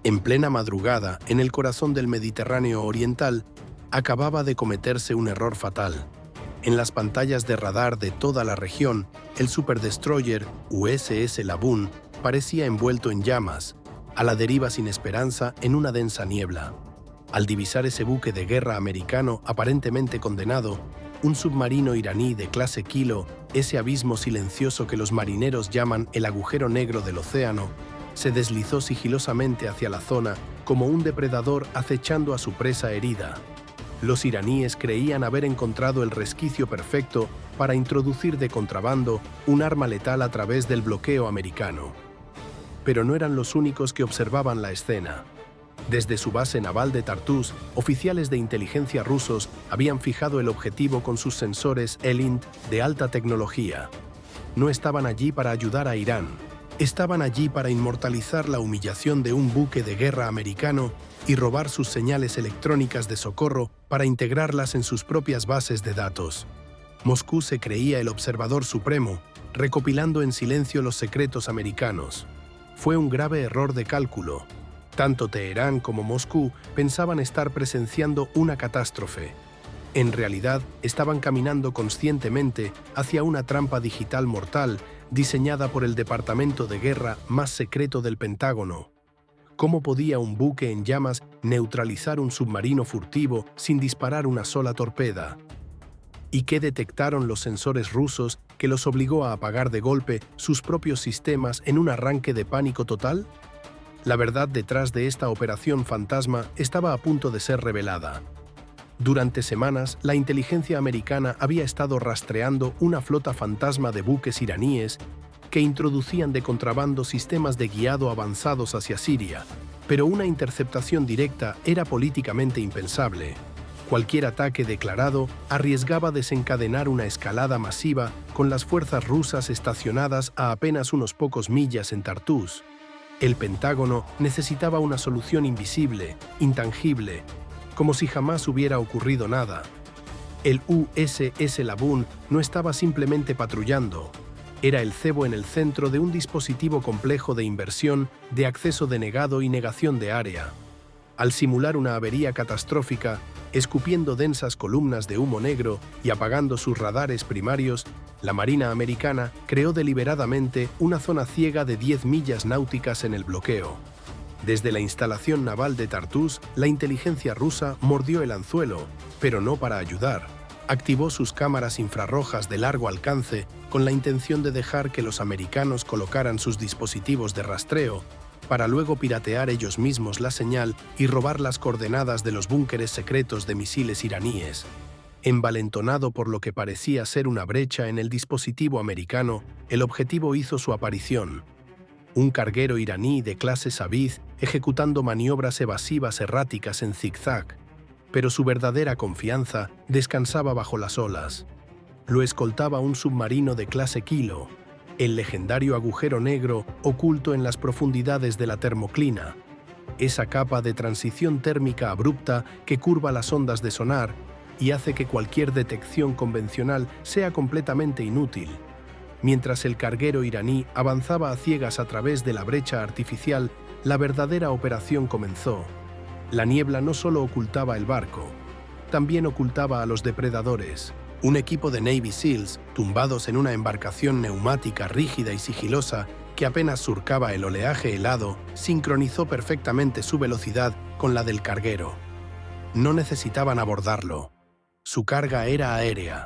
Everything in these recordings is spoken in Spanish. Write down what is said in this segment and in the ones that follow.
En plena madrugada, en el corazón del Mediterráneo oriental, acababa de cometerse un error fatal. En las pantallas de radar de toda la región, el superdestroyer USS Laboon parecía envuelto en llamas, a la deriva sin esperanza en una densa niebla. Al divisar ese buque de guerra americano aparentemente condenado, un submarino iraní de clase Kilo, ese abismo silencioso que los marineros llaman el agujero negro del océano, se deslizó sigilosamente hacia la zona como un depredador acechando a su presa herida. Los iraníes creían haber encontrado el resquicio perfecto para introducir de contrabando un arma letal a través del bloqueo americano. Pero no eran los únicos que observaban la escena. Desde su base naval de Tartus, oficiales de inteligencia rusos habían fijado el objetivo con sus sensores ELINT de alta tecnología. No estaban allí para ayudar a Irán. Estaban allí para inmortalizar la humillación de un buque de guerra americano y robar sus señales electrónicas de socorro para integrarlas en sus propias bases de datos. Moscú se creía el observador supremo, recopilando en silencio los secretos americanos. Fue un grave error de cálculo. Tanto Teherán como Moscú pensaban estar presenciando una catástrofe. En realidad, estaban caminando conscientemente hacia una trampa digital mortal diseñada por el departamento de guerra más secreto del Pentágono. ¿Cómo podía un buque en llamas neutralizar un submarino furtivo sin disparar una sola torpeda? ¿Y qué detectaron los sensores rusos que los obligó a apagar de golpe sus propios sistemas en un arranque de pánico total? La verdad detrás de esta operación fantasma estaba a punto de ser revelada. Durante semanas, la inteligencia americana había estado rastreando una flota fantasma de buques iraníes que introducían de contrabando sistemas de guiado avanzados hacia Siria, pero una interceptación directa era políticamente impensable. Cualquier ataque declarado arriesgaba desencadenar una escalada masiva con las fuerzas rusas estacionadas a apenas unos pocos millas en Tartus. El Pentágono necesitaba una solución invisible, intangible, como si jamás hubiera ocurrido nada. El USS Laboon no estaba simplemente patrullando. Era el cebo en el centro de un dispositivo complejo de inversión, de acceso denegado y negación de área. Al simular una avería catastrófica, escupiendo densas columnas de humo negro y apagando sus radares primarios, la Marina americana creó deliberadamente una zona ciega de 10 millas náuticas en el bloqueo. Desde la instalación naval de Tartus, la inteligencia rusa mordió el anzuelo, pero no para ayudar. Activó sus cámaras infrarrojas de largo alcance con la intención de dejar que los americanos colocaran sus dispositivos de rastreo, para luego piratear ellos mismos la señal y robar las coordenadas de los búnkeres secretos de misiles iraníes. Envalentonado por lo que parecía ser una brecha en el dispositivo americano, el objetivo hizo su aparición. Un carguero iraní de clase Sabith ejecutando maniobras evasivas erráticas en zigzag, pero su verdadera confianza descansaba bajo las olas. Lo escoltaba un submarino de clase Kilo, el legendario agujero negro oculto en las profundidades de la termoclina, esa capa de transición térmica abrupta que curva las ondas de sonar y hace que cualquier detección convencional sea completamente inútil. Mientras el carguero iraní avanzaba a ciegas a través de la brecha artificial, la verdadera operación comenzó. La niebla no solo ocultaba el barco, también ocultaba a los depredadores. Un equipo de Navy SEALs, tumbados en una embarcación neumática rígida y sigilosa que apenas surcaba el oleaje helado, sincronizó perfectamente su velocidad con la del carguero. No necesitaban abordarlo. Su carga era aérea,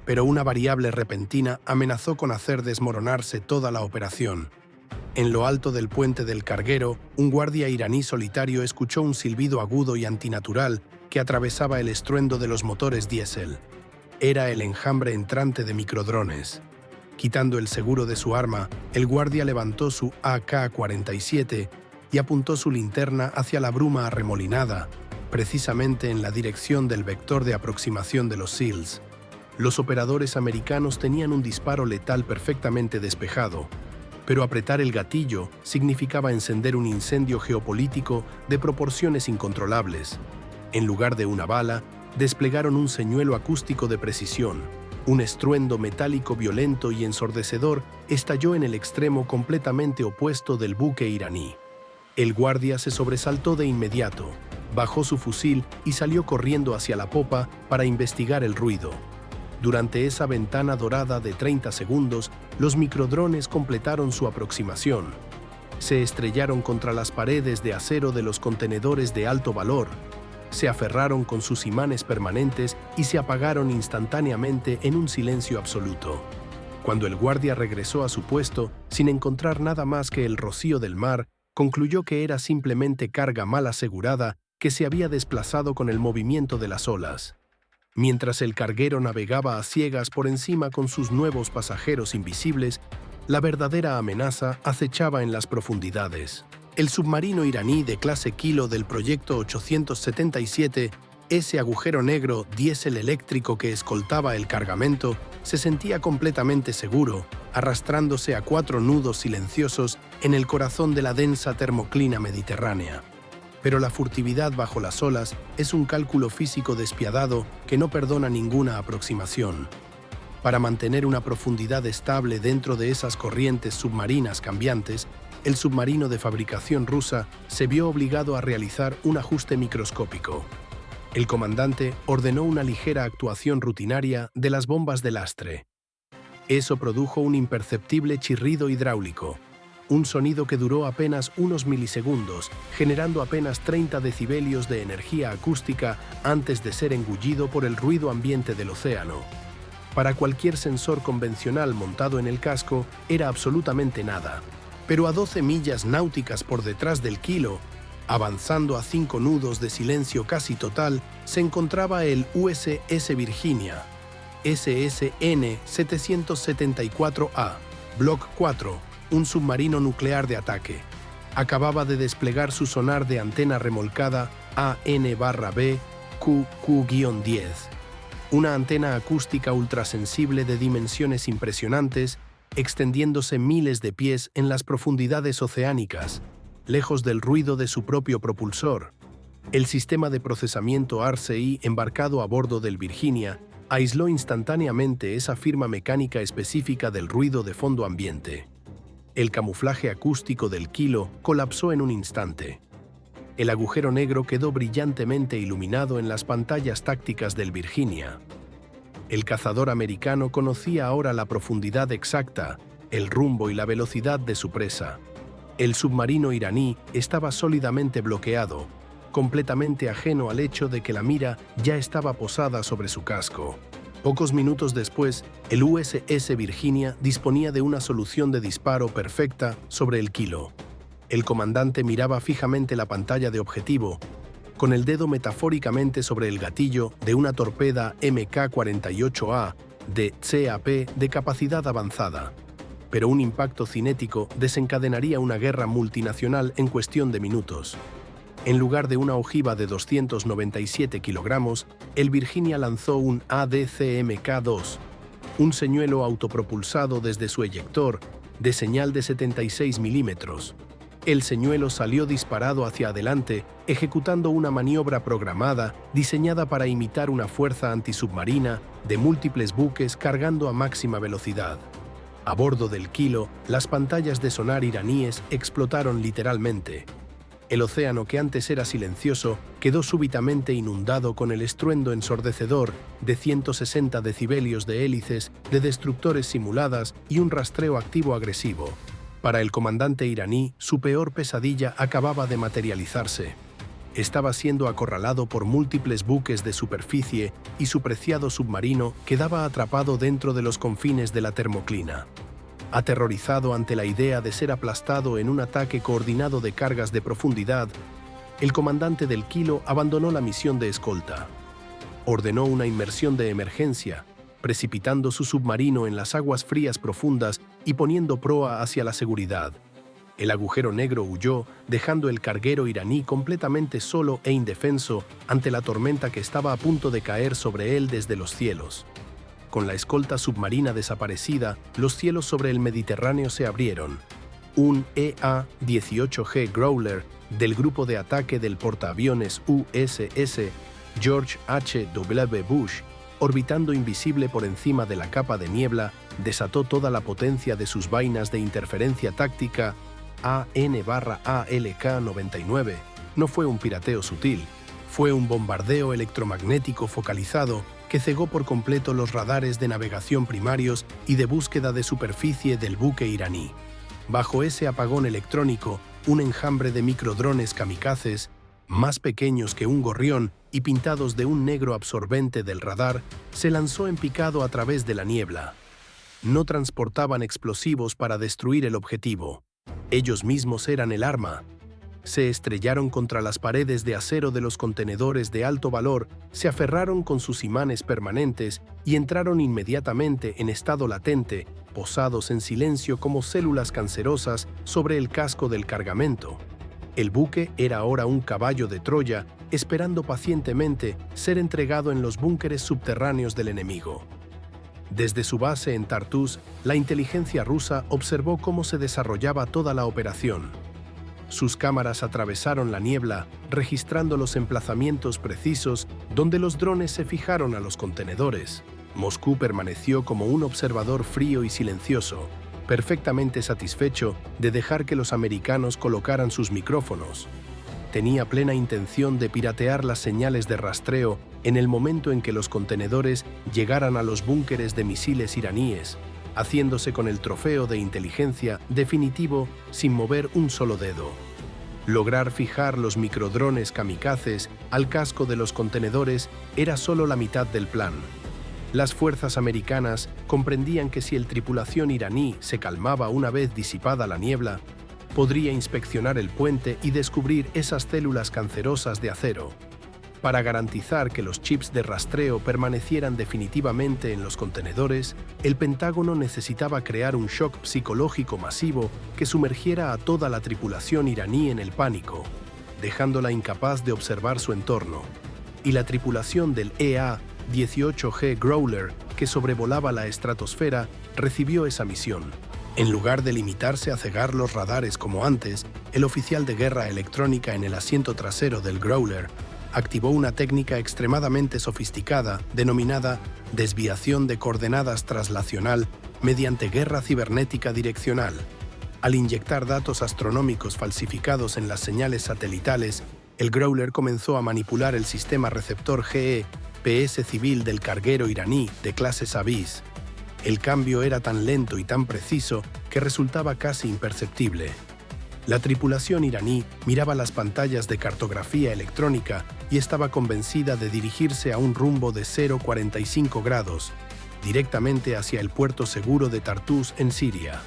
pero una variable repentina amenazó con hacer desmoronarse toda la operación. En lo alto del puente del carguero, un guardia iraní solitario escuchó un silbido agudo y antinatural que atravesaba el estruendo de los motores diésel. Era el enjambre entrante de microdrones. Quitando el seguro de su arma, el guardia levantó su AK-47 y apuntó su linterna hacia la bruma arremolinada, precisamente en la dirección del vector de aproximación de los SEALs. Los operadores americanos tenían un disparo letal perfectamente despejado, pero apretar el gatillo significaba encender un incendio geopolítico de proporciones incontrolables. En lugar de una bala, desplegaron un señuelo acústico de precisión. Un estruendo metálico violento y ensordecedor estalló en el extremo completamente opuesto del buque iraní. El guardia se sobresaltó de inmediato, bajó su fusil y salió corriendo hacia la popa para investigar el ruido. Durante esa ventana dorada de 30 segundos, los microdrones completaron su aproximación. Se estrellaron contra las paredes de acero de los contenedores de alto valor, se aferraron con sus imanes permanentes y se apagaron instantáneamente en un silencio absoluto. Cuando el guardia regresó a su puesto, sin encontrar nada más que el rocío del mar, concluyó que era simplemente carga mal asegurada que se había desplazado con el movimiento de las olas. Mientras el carguero navegaba a ciegas por encima con sus nuevos pasajeros invisibles, la verdadera amenaza acechaba en las profundidades. El submarino iraní de clase Kilo del proyecto 877, ese agujero negro diésel eléctrico que escoltaba el cargamento, se sentía completamente seguro, arrastrándose a 4 nudos silenciosos en el corazón de la densa termoclina mediterránea. Pero la furtividad bajo las olas es un cálculo físico despiadado que no perdona ninguna aproximación. Para mantener una profundidad estable dentro de esas corrientes submarinas cambiantes, el submarino de fabricación rusa se vio obligado a realizar un ajuste microscópico. El comandante ordenó una ligera actuación rutinaria de las bombas de lastre. Eso produjo un imperceptible chirrido hidráulico, un sonido que duró apenas unos milisegundos, generando apenas 30 decibelios de energía acústica antes de ser engullido por el ruido ambiente del océano. Para cualquier sensor convencional montado en el casco, era absolutamente nada. Pero a 12 millas náuticas por detrás del Kilo, avanzando a 5 nudos de silencio casi total, se encontraba el USS Virginia, SSN 774A, Block 4, un submarino nuclear de ataque. Acababa de desplegar su sonar de antena remolcada AN/B QQ-10, una antena acústica ultrasensible de dimensiones impresionantes, extendiéndose miles de pies en las profundidades oceánicas, lejos del ruido de su propio propulsor. El sistema de procesamiento RCI embarcado a bordo del Virginia aisló instantáneamente esa firma mecánica específica del ruido de fondo ambiente. El camuflaje acústico del Kilo colapsó en un instante. El agujero negro quedó brillantemente iluminado en las pantallas tácticas del Virginia. El cazador americano conocía ahora la profundidad exacta, el rumbo y la velocidad de su presa. El submarino iraní estaba sólidamente bloqueado, completamente ajeno al hecho de que la mira ya estaba posada sobre su casco. Pocos minutos después, el USS Virginia disponía de una solución de disparo perfecta sobre el Kilo. El comandante miraba fijamente la pantalla de objetivo, con el dedo metafóricamente sobre el gatillo de una torpeda Mk-48A de CAP de capacidad avanzada. Pero un impacto cinético desencadenaría una guerra multinacional en cuestión de minutos. En lugar de una ojiva de 297 kilogramos, el Virginia lanzó un ADCMK-2, un señuelo autopropulsado desde su eyector, de señal de 76 milímetros. El señuelo salió disparado hacia adelante, ejecutando una maniobra programada diseñada para imitar una fuerza antisubmarina de múltiples buques cargando a máxima velocidad. A bordo del Kilo, las pantallas de sonar iraníes explotaron literalmente. El océano, que antes era silencioso, quedó súbitamente inundado con el estruendo ensordecedor de 160 decibelios de hélices, de destructores simuladas y un rastreo activo agresivo. Para el comandante iraní, su peor pesadilla acababa de materializarse. Estaba siendo acorralado por múltiples buques de superficie y su preciado submarino quedaba atrapado dentro de los confines de la termoclina. Aterrorizado ante la idea de ser aplastado en un ataque coordinado de cargas de profundidad, el comandante del Kilo abandonó la misión de escolta. Ordenó una inmersión de emergencia, precipitando su submarino en las aguas frías profundas y poniendo proa hacia la seguridad. El agujero negro huyó, dejando el carguero iraní completamente solo e indefenso ante la tormenta que estaba a punto de caer sobre él desde los cielos. Con la escolta submarina desaparecida, los cielos sobre el Mediterráneo se abrieron. Un EA-18G Growler del grupo de ataque del portaaviones USS George H.W. Bush, orbitando invisible por encima de la capa de niebla, desató toda la potencia de sus vainas de interferencia táctica AN/ALK-99 no fue un pirateo sutil, fue un bombardeo electromagnético focalizado que cegó por completo los radares de navegación primarios y de búsqueda de superficie del buque iraní. Bajo ese apagón electrónico, un enjambre de microdrones kamikazes, más pequeños que un gorrión y pintados de un negro absorbente del radar, se lanzó en picado a través de la niebla. No transportaban explosivos para destruir el objetivo. Ellos mismos eran el arma. Se estrellaron contra las paredes de acero de los contenedores de alto valor, se aferraron con sus imanes permanentes y entraron inmediatamente en estado latente, posados en silencio como células cancerosas sobre el casco del cargamento. El buque era ahora un caballo de Troya, esperando pacientemente ser entregado en los búnkeres subterráneos del enemigo. Desde su base en Tartus, la inteligencia rusa observó cómo se desarrollaba toda la operación. Sus cámaras atravesaron la niebla, registrando los emplazamientos precisos donde los drones se fijaron a los contenedores. Moscú permaneció como un observador frío y silencioso, perfectamente satisfecho de dejar que los americanos colocaran sus micrófonos. Tenía plena intención de piratear las señales de rastreo en el momento en que los contenedores llegaran a los búnkeres de misiles iraníes, haciéndose con el trofeo de inteligencia definitivo sin mover un solo dedo. Lograr fijar los microdrones kamikazes al casco de los contenedores era solo la mitad del plan. Las fuerzas americanas comprendían que si la tripulación iraní se calmaba una vez disipada la niebla, podría inspeccionar el puente y descubrir esas células cancerosas de acero. Para garantizar que los chips de rastreo permanecieran definitivamente en los contenedores, el Pentágono necesitaba crear un shock psicológico masivo que sumergiera a toda la tripulación iraní en el pánico, dejándola incapaz de observar su entorno. Y la tripulación del EA-18G Growler, que sobrevolaba la estratosfera, recibió esa misión. En lugar de limitarse a cegar los radares como antes, el oficial de guerra electrónica en el asiento trasero del Growler activó una técnica extremadamente sofisticada denominada desviación de coordenadas traslacional mediante guerra cibernética direccional. Al inyectar datos astronómicos falsificados en las señales satelitales, el Growler comenzó a manipular el sistema receptor GPS civil del carguero iraní de clase Saviz. El cambio era tan lento y tan preciso que resultaba casi imperceptible. La tripulación iraní miraba las pantallas de cartografía electrónica y estaba convencida de dirigirse a un rumbo de 0,45 grados, directamente hacia el puerto seguro de Tartus en Siria.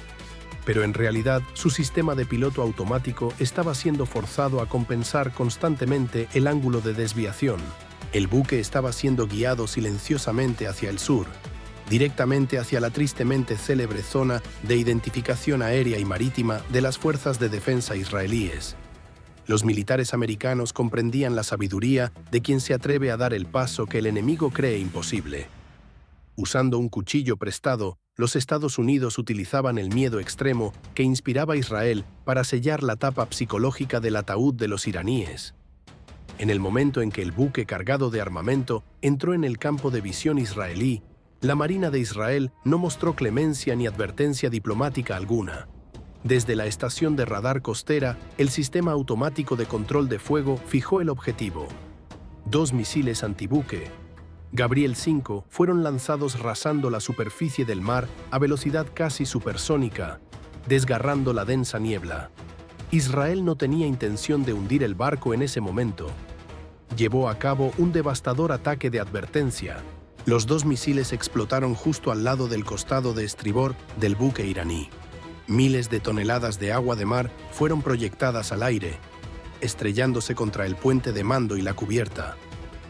Pero en realidad, su sistema de piloto automático estaba siendo forzado a compensar constantemente el ángulo de desviación. El buque estaba siendo guiado silenciosamente hacia el sur, directamente hacia la tristemente célebre zona de identificación aérea y marítima de las fuerzas de defensa israelíes. Los militares americanos comprendían la sabiduría de quien se atreve a dar el paso que el enemigo cree imposible. Usando un cuchillo prestado, los Estados Unidos utilizaban el miedo extremo que inspiraba a Israel para sellar la tapa psicológica del ataúd de los iraníes. En el momento en que el buque cargado de armamento entró en el campo de visión israelí, la Marina de Israel no mostró clemencia ni advertencia diplomática alguna. Desde la estación de radar costera, el sistema automático de control de fuego fijó el objetivo. 2 misiles antibuque, Gabriel 5, fueron lanzados rasando la superficie del mar a velocidad casi supersónica, desgarrando la densa niebla. Israel no tenía intención de hundir el barco en ese momento. Llevó a cabo un devastador ataque de advertencia. Los 2 misiles explotaron justo al lado del costado de estribor del buque iraní. Miles de toneladas de agua de mar fueron proyectadas al aire, estrellándose contra el puente de mando y la cubierta.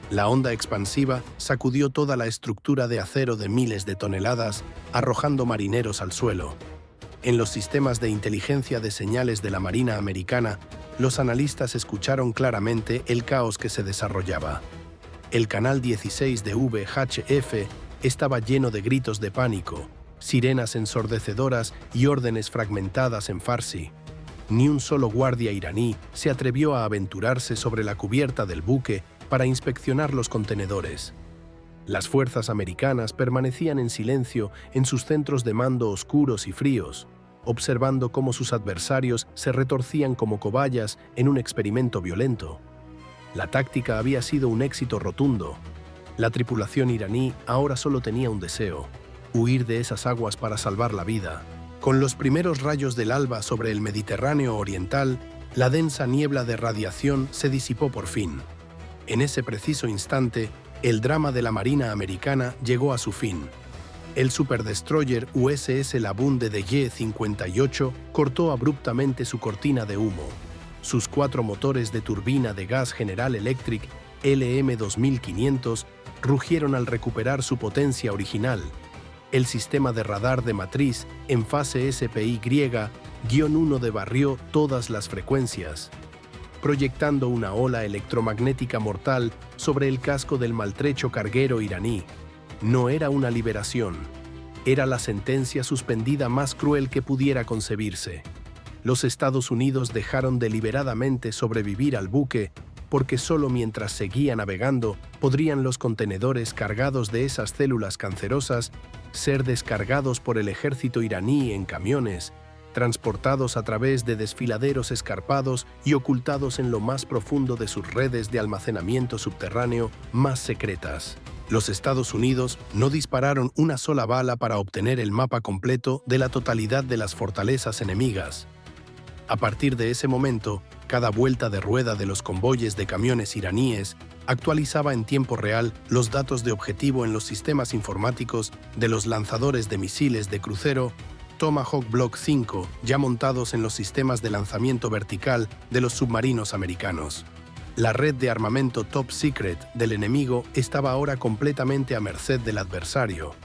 La onda expansiva sacudió toda la estructura de acero de miles de toneladas, arrojando marineros al suelo. En los sistemas de inteligencia de señales de la Marina americana, los analistas escucharon claramente el caos que se desarrollaba. El canal 16 de VHF estaba lleno de gritos de pánico, sirenas ensordecedoras y órdenes fragmentadas en farsi. Ni un solo guardia iraní se atrevió a aventurarse sobre la cubierta del buque para inspeccionar los contenedores. Las fuerzas americanas permanecían en silencio en sus centros de mando oscuros y fríos. observando cómo sus adversarios se retorcían como cobayas en un experimento violento. La táctica había sido un éxito rotundo. La tripulación iraní ahora solo tenía un deseo: huir de esas aguas para salvar la vida. Con los primeros rayos del alba sobre el Mediterráneo oriental, la densa niebla de radiación se disipó por fin. En ese preciso instante, el drama de la Marina americana llegó a su fin. El superdestroyer USS Laboon de DY-58 cortó abruptamente su cortina de humo. Sus 4 motores de turbina de gas General Electric LM2500 rugieron al recuperar su potencia original. El sistema de radar de matriz en fase SPY-1 debarrió todas las frecuencias, proyectando una ola electromagnética mortal sobre el casco del maltrecho carguero iraní. No era una liberación, era la sentencia suspendida más cruel que pudiera concebirse. Los Estados Unidos dejaron deliberadamente sobrevivir al buque porque solo mientras seguía navegando podrían los contenedores cargados de esas células cancerosas ser descargados por el ejército iraní en camiones, transportados a través de desfiladeros escarpados y ocultados en lo más profundo de sus redes de almacenamiento subterráneo más secretas. Los Estados Unidos no dispararon una sola bala para obtener el mapa completo de la totalidad de las fortalezas enemigas. A partir de ese momento, cada vuelta de rueda de los convoyes de camiones iraníes actualizaba en tiempo real los datos de objetivo en los sistemas informáticos de los lanzadores de misiles de crucero Tomahawk Block 5, ya montados en los sistemas de lanzamiento vertical de los submarinos americanos. La red de armamento Top Secret del enemigo estaba ahora completamente a merced del adversario.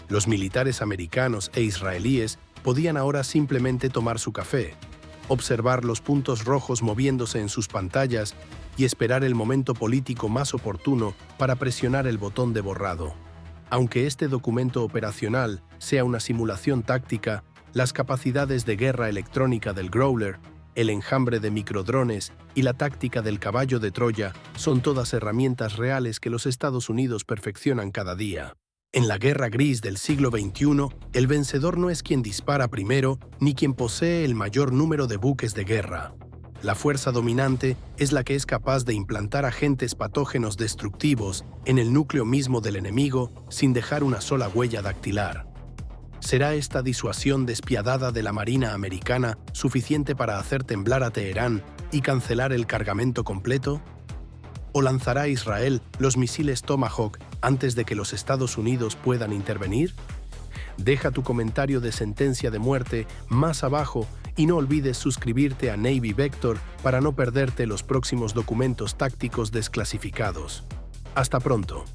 Los militares americanos e israelíes podían ahora simplemente tomar su café, observar los puntos rojos moviéndose en sus pantallas y esperar el momento político más oportuno para presionar el botón de borrado. Aunque este documento operacional sea una simulación táctica, las capacidades de guerra electrónica del Growler, el enjambre de microdrones y la táctica del caballo de Troya son todas herramientas reales que los Estados Unidos perfeccionan cada día. En la guerra gris del siglo XXI, el vencedor no es quien dispara primero ni quien posee el mayor número de buques de guerra. La fuerza dominante es la que es capaz de implantar agentes patógenos destructivos en el núcleo mismo del enemigo sin dejar una sola huella dactilar. ¿Será esta disuasión despiadada de la Marina americana suficiente para hacer temblar a Teherán y cancelar el cargamento completo? ¿O lanzará Israel los misiles Tomahawk antes de que los Estados Unidos puedan intervenir? Deja tu comentario de sentencia de muerte más abajo y no olvides suscribirte a Navy Vector para no perderte los próximos documentos tácticos desclasificados. Hasta pronto.